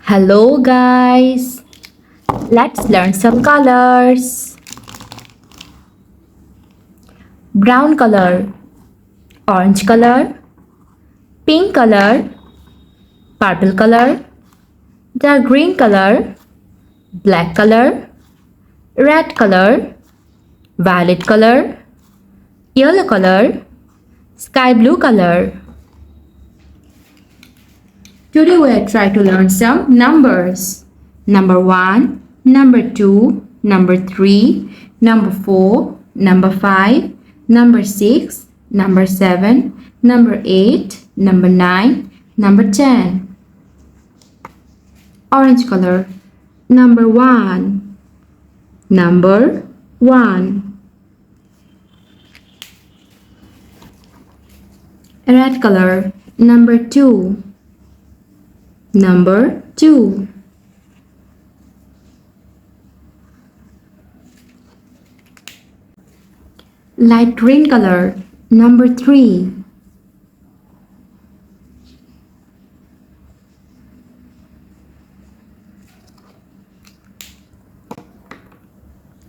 Hello guys, let's learn some colors. Brown color, orange color, pink color, purple color, dark green color, black color, red color, violet color, yellow color, sky blue color. Today we will try to learn some numbers. Number 1, number 2, number 3, number 4, number 5, number 6, number 7, number 8, number 9, number 10. Orange color. Number 1. Number 1. Red color. Number 2. Number 2. Light green color. Number 3.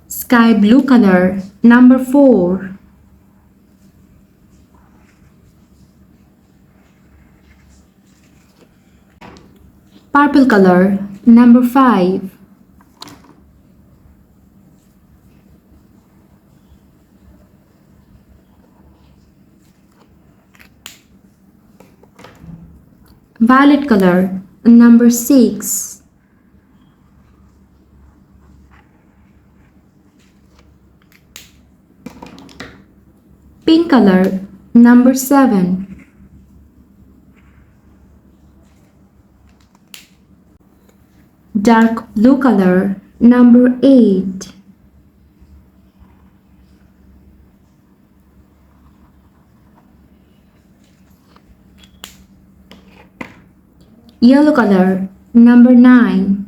Sky blue color. Number 4. Purple color. Number 5. Violet color. Number 6. Pink color. Number 7. Dark blue color. Number 8. Yellow color. Number 9.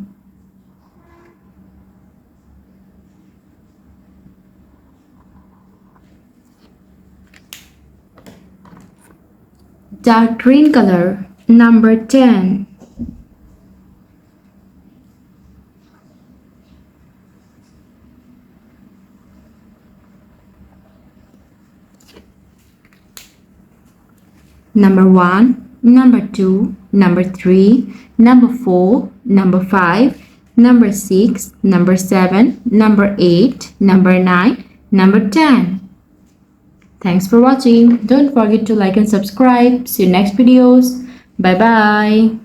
Dark green color. Number 10. Number 1, number 2, number 3, number 4, number 5, number 6, number 7, number 8, number 9, number 10. Thanks for watching. Don't forget to like and subscribe. See you next videos. Bye bye.